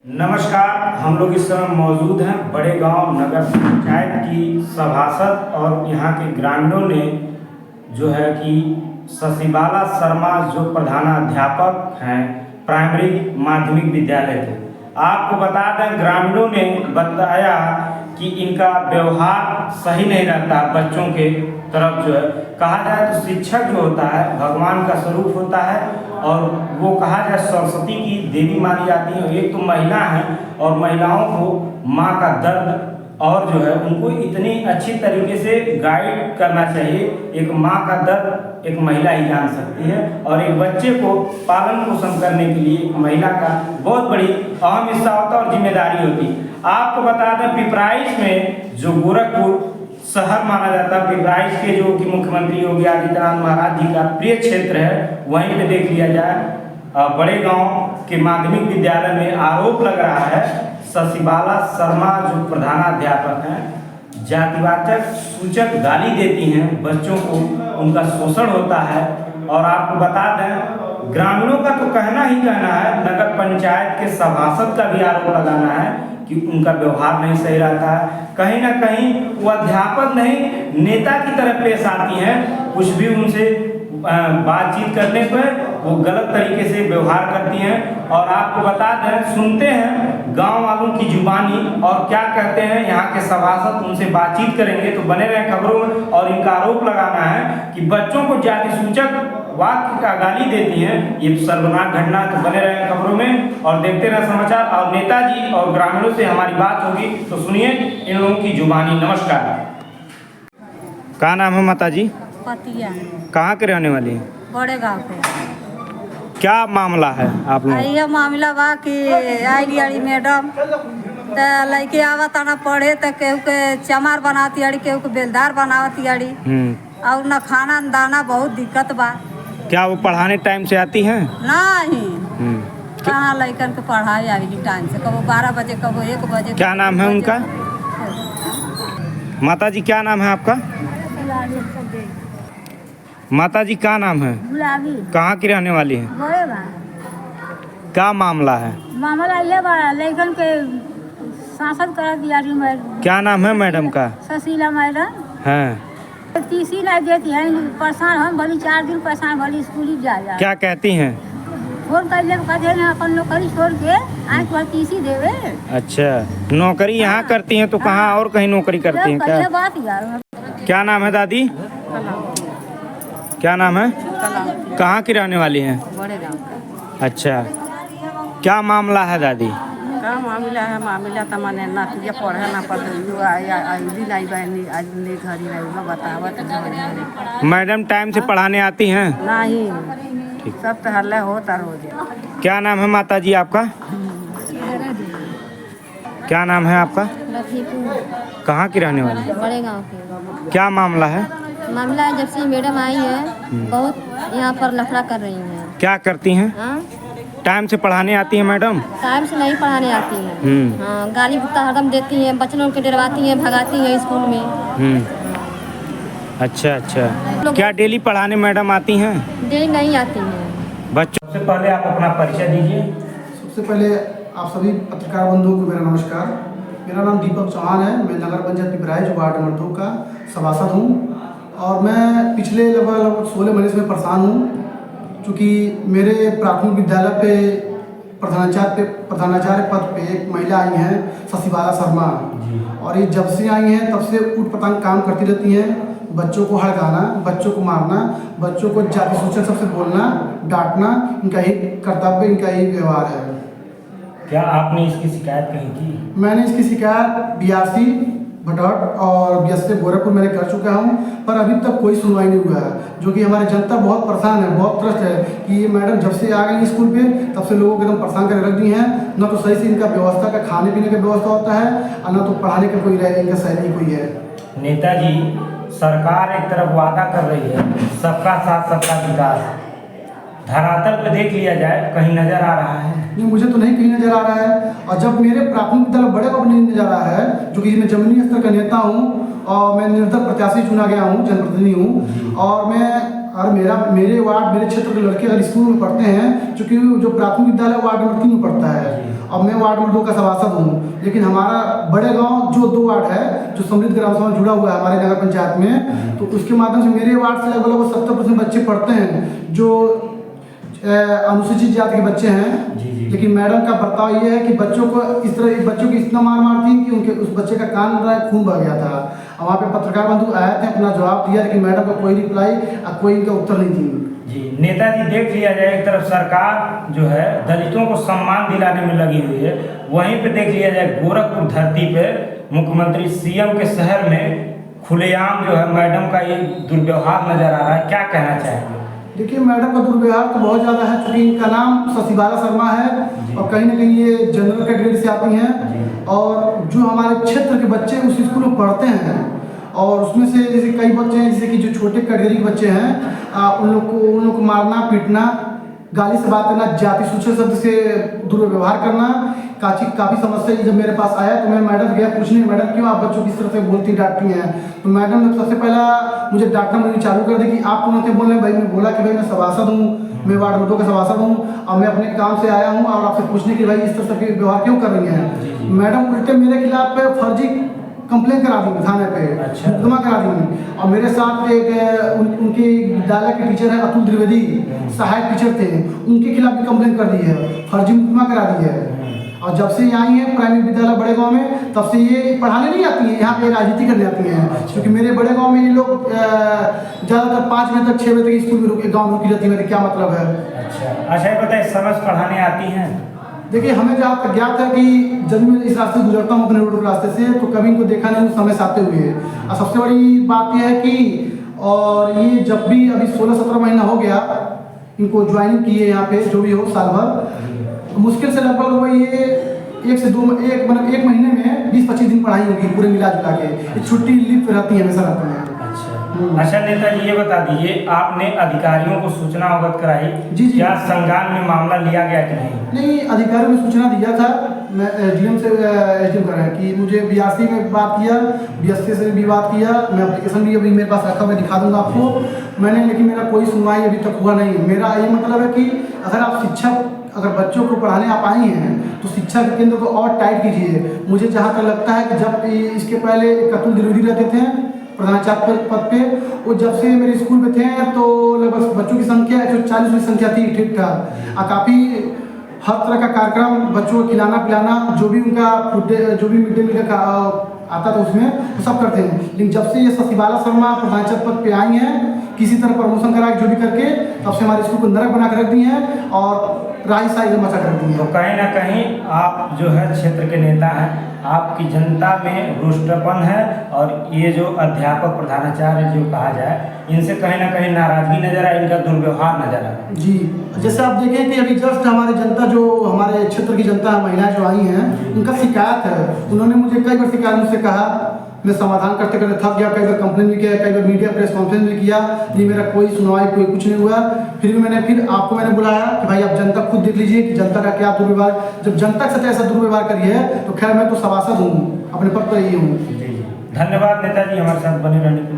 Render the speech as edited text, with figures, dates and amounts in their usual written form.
नमस्कार। हम लोग इस समय मौजूद हैं बड़े गांव नगर पंचायत की सभासद और यहाँ के ग्रामीणों ने जो है कि शशिबाला शर्मा जो प्रधानाध्यापक हैं प्राइमरी माध्यमिक विद्यालय के, आपको बता दें ग्रामीणों ने बताया कि इनका व्यवहार सही नहीं रहता बच्चों के तरफ। जो है कहा जाए तो शिक्षक जो होता है भगवान का स्वरूप होता है और वो कहा जाए सरस्वती की देवी मानी जाती है। एक तो महिला है और महिलाओं को माँ का दर्द और जो है उनको इतनी अच्छी तरीके से गाइड करना चाहिए। एक माँ का दर्द एक महिला ही जान सकती है और एक बच्चे को पालन पोषण करने के लिए एक महिला का बहुत बड़ी अहम हिस्सा होता है और जिम्मेदारी होती है। आपको बता दें पिपराइच में जो गोरखपुर शहर माना जाता है, पिपराइच के जो कि मुख्यमंत्री योगी आदित्यनाथ महाराज जी का प्रिय क्षेत्र है, वहीं पे देख लिया जाए बड़े गांव के माध्यमिक विद्यालय में आरोप लग रहा है शशिबाला शर्मा जो प्रधानाध्यापक हैं जातिवाचक सूचक गाली देती हैं बच्चों को, उनका शोषण होता है। और आपको बता दें ग्रामीणों का तो कहना ही कहना है, नगर पंचायत के सभासद का भी आरोप लगाना है कि उनका व्यवहार नहीं सही रहता है। कहीं ना कहीं वो अध्यापक नहीं नेता की तरह पेश आती हैं, कुछ भी उनसे बातचीत करने पर वो गलत तरीके से व्यवहार करती हैं। और आपको बता दें सुनते हैं गांव वालों की जुबानी और क्या कहते हैं यहाँ के सभासद, उनसे बातचीत करेंगे तो बने रहे खबरों में। और इनका आरोप लगाना है कि बच्चों को जाति सूचक वाक्य का गाली देती हैं, ये सर्वनाक घटना। तो बने रहे खबरों में और देखते रहे समाचार। और नेताजी और ग्रामीणों से हमारी बात होगी तो सुनिए इन लोगों की जुबानी। नमस्कार, क्या नाम है माता जी? पतिया। कहाँ के रहने वाली हैं? बड़े गाँव के। क्या मामला है आप लोग? यह मामला बा कि आई अड़ी मैडम तो लड़के आवत आना पढ़े तो केहू के चमार बनाती अड़ी, केहू के बेलदार बनावती अड़ी और न खाना न दाना, बहुत दिक्कत बा। क्या वो पढ़ाने टाइम से आती हैं? नहीं, कहाँ लड़कन के पढ़ाई आएगी टाइम से, कबो 12 बजे कबो 1 बजे। क्या नाम है उनका? माता जी क्या नाम है आपका? माता जी क्या नाम है? गुलाबी। कहाँ की रहने वाली है? बड़े बा। क्या मामला है? मामला ये बा लड़कन के शासन कर दिया। क्या नाम है मैडम का? शशिला मैडम हैं। तीसी नहीं देती है, परेशान हम भली 4 दिन परेशान भली स्कूल जा। क्या कहती हैं? फोन कर ले कहते हैं अपन नौकरी छोड़ के आए तो तीसी देवे। अच्छा, नौकरी यहाँ करती हैं तो कहाँ और कहीं नौकरी करती हैं क्या? बात यार। क्या नाम है दादी? क्या नाम है? कहाँ की रहने वाली हैं? बड़े गाँव। अच्छा, क्या मामला है दादी? का मामला है? मामला तो मैंने ना तुझे पढ़े ना पढ़े नहीं बहनी आज नहीं घर ही नहीं बतावत। मैडम टाइम से पढ़ाने आती हैं? नहीं, सब तो हल्ला होता रोज। क्या नाम है माता जी आपका? क्या नाम है आपका? कहाँ की रहने वाली? बड़े गाँव के। क्या मामला है? मामला जब से मैडम आई है बहुत यहाँ पर लफड़ा कर रही हैं। क्या करती हैं? टाइम से पढ़ाने आती हैं मैडम? टाइम से नहीं पढ़ाने आती हैं। हाँ, गाली गुस्सा हरदम देती हैं, बच्चों के डरवाती हैं, भगाती हैं स्कूल में। अच्छा अच्छा, क्या डेली पढ़ाने मैडम आती हैं? डेली नहीं आती हैं। बच्चों से पहले आप अपना परिचय दीजिए। सबसे पहले आप सभी पत्रकार बंधुओं को मेरा नमस्कार। मेरा नाम दीपक चौहान है। मैं नगर पंचायत पिपराइच वार्ड नंबर 2 का सभासद हूँ और मैं पिछले लगभग 16 महीने से परेशान हूँ क्योंकि मेरे प्राथमिक विद्यालय पे प्रधानाचार्य पद पे एक महिला आई हैं शशिबाला शर्मा, और ये जब से आई हैं तब से उठ पटांग काम करती रहती हैं। बच्चों को हड़काना, बच्चों को मारना, बच्चों को जाति सूचक सबसे बोलना, डांटना, इनका ही कर्तव्य, इनका ही व्यवहार है। क्या आपने इसकी शिकायत कहीं की? मैंने इसकी शिकायत BRC भटहट और BSC गोरखपुर मैंने कर चुका हूं, पर अभी तक कोई सुनवाई नहीं हुआ है, जो कि हमारी जनता बहुत परेशान है, बहुत त्रस्त है कि ये मैडम जब से आ गई स्कूल पे तब से लोगों को एकदम परेशान कर रख दी हैं। न तो सही से इनका व्यवस्था का खाने पीने का व्यवस्था होता है और न तो पढ़ाने का कोई इनका सही कोई है। नेताजी सरकार एक तरफ वादा कर रही है सबका साथ सबका विकास, धरातल पे देख लिया जाए कहीं नजर आ रहा है? नहीं, मुझे तो नहीं कहीं नजर आ रहा है। और जब मेरे प्राथमिक विद्यालय बड़े को नहीं नजर आ रहा है, जो कि मैं जमीनी स्तर का नेता हूँ और मैं निर्दल प्रत्याशी चुना गया हूँ, जनप्रतिनिधि हूँ, और मैं और मेरे वार्ड मेरे क्षेत्र के लड़के अगर स्कूल में पढ़ते हैं, चूँकि जो प्राथमिक विद्यालय वार्ड नंबर 3 में पढ़ता है और मैं वार्ड नंबर 2 का सभासद हूँ, लेकिन हमारा बड़े गांव जो 2 वार्ड है जो समृद्ध ग्राम सभा जुड़ा हुआ है हमारे नगर पंचायत में, तो उसके माध्यम से मेरे वार्ड से लगभग 70% बच्चे पढ़ते हैं जो अनुसूचित जाति के बच्चे हैं। लेकिन मैडम का बर्ताव ये है कि बच्चों को इतना मार थी कि उनके उस बच्चे का कान खून बह गया था। और वहाँ पे पत्रकार बंधु आए थे, अपना जवाब दिया, लेकिन मैडम का कोई रिप्लाई कोई इनका उत्तर नहीं दी। जी नेताजी, देख लिया जाए एक तरफ सरकार जो है दलितों को सम्मान दिलाने में लगी हुई है, वहीं पे देख लिया जाए गोरखपुर धरती पे मुख्यमंत्री सीएम के शहर में खुलेआम जो है मैडम का ये दुर्व्यवहार नजर आ रहा है। क्या कहना चाहेंगे? देखिए, मैडम का दुर्व्यवहार तो बहुत ज़्यादा है, क्योंकि इनका नाम शशिबाला शर्मा है और कहीं ना कहीं ये जनरल कैटेगरी से आती हैं और जो हमारे क्षेत्र के बच्चे उस स्कूल में पढ़ते हैं और उसमें से जैसे कई बच्चे हैं जैसे कि जो छोटे कैटेगरी के बच्चे हैं उन लोग को मारना पीटना, गाली से बात करना, जाति सूचक शब्द से दुर्व्यवहार करना, काफ़ी समस्या। जब मेरे पास आया तो मैं मैडम गया पूछने, मैडम क्यों आप बच्चों की इस तरह से बोलती डांटती हैं? तो मैडम ने सबसे पहला मुझे डांटना मुझे चालू कर दी कि आप कौन होते बोल रहे हैं? भाई मैं बोला कि भाई मैं सभासद हूँ, मैं वार्ड नंबर 2 का सभासद हूँ और मैं अपने काम से आया हूँ और आपसे पूछने की भाई इस तरह से व्यवहार क्यों कर रही हैं? मैडम उल्टे मेरे खिलाफ फर्जी कंप्लेन करा दी थाने पे, मुकदमा करा दी। और मेरे साथ एक उनके विद्यालय के टीचर है अतुल त्रिवेदी, सहायक टीचर थे, उनके खिलाफ भी कंप्लेन कर दी है, फर्जी मुकदमा करा दी है। और जब से यहाँ आई है प्राइमरी विद्यालय बड़े गांव में, तब से ये पढ़ाने नहीं आती है, यहाँ पे राजनीति करने आती हैं। क्योंकि मेरे बड़े गांव में ये लोग ज़्यादातर 5 बजे तक 6 बजे तक स्कूल में गाँव रुकी रहती है। मेरे क्या मतलब है? अच्छा, ये बताइए समझ पढ़ाने आती हैं? देखिए, हमें जहाँ तक ज्ञात है कि जब मैं इस रास्ते से गुजरता हूँ अपने रोड रास्ते से, तो कभी इनको देखा नहीं उस समय से आते हुए। और सबसे बड़ी बात यह है कि और ये जब भी अभी 16-17 महीना हो गया इनको ज्वाइनिंग की है यहाँ पे, जो भी हो साल भर, तो मुश्किल से लगभग ये 1 महीने में 20-25 दिन पढ़ाई होगी पूरे मिला जुला के। छुट्टी लिप्त रहती है, हमेशा रहती है। अच्छा नेताजी, ये बता दीजिए आपने अधिकारियों को सूचना अवगत कराई? जी। क्या संज्ञान में मामला लिया गया कि नहीं, अधिकारियों ने सूचना दिया था। मैं एसडीएम से एसडीएम कर रहा है कि मुझे बीआरसी में बात किया, बीएससी से भी बात किया, मैं एप्लीकेशन भी अभी मेरे पास रखा, मैं दिखा दूंगा आपको मैंने, लेकिन मेरा कोई सुनवाई अभी तक हुआ नहीं। मेरा ये मतलब है कि अगर बच्चों को पढ़ाने आप आई हैं तो शिक्षा के केंद्र को और टाइट कीजिए। मुझे जहाँ तक लगता है कि जब इसके पहले अतुल त्रिवेदी रहते थे प्रधानाचार्य पद पे, वो जब से मेरे स्कूल में थे तो लगभग बच्चों की संख्या 140 की संख्या थी, ठीक ठाक। काफ़ी हर तरह का कार्यक्रम बच्चों को खिलाना पिलाना, जो भी उनका जो भी मिड डे मील का आता था उसमें वो सब करते हैं। लेकिन जब से ये शशिबाला शर्मा प्रधानाचार्य पद पे आई हैं, किसी तरह प्रमोशन करा जो भी करके, तब से हमारे स्कूल को नरक बना कर रख दी हैं और राही साही मचा कर रख दी तो हैं। कहीं ना कहीं आप जो है क्षेत्र के नेता हैं, आपकी जनता में रुष्टपन है और ये जो अध्यापक प्रधानाचार्य जो कहा जाए, इनसे कहीं ना कहीं नाराजगी नजर आए, इनका दुर्व्यवहार नजर आए। जी, जैसे आप देखें कि अभी जस्ट हमारे जनता जो हमारे क्षेत्र की जनता महिलाएं जो आई हैं, उनका शिकायत है। उन्होंने मुझे कई बार शिकायत मुझसे कहा, मैं समाधान करते करते थक गया, कई बार कंप्लेन भी किया, कई बार मीडिया प्रेस कॉन्फ्रेंस भी किया, लेकिन मेरा कोई सुनवाई कोई कुछ नहीं हुआ। फिर आपको मैंने बुलाया कि भाई आप जनता खुद देख लीजिए कि जनता का क्या दुर्व्यवहार, जब जनता के साथ ऐसा दुर्व्यवहार करिए तो खैर मैं तो सभासद हूँ, अपने पद पर ही हूँ। धन्यवाद नेताजी हमारे साथ बने रहने के लिए।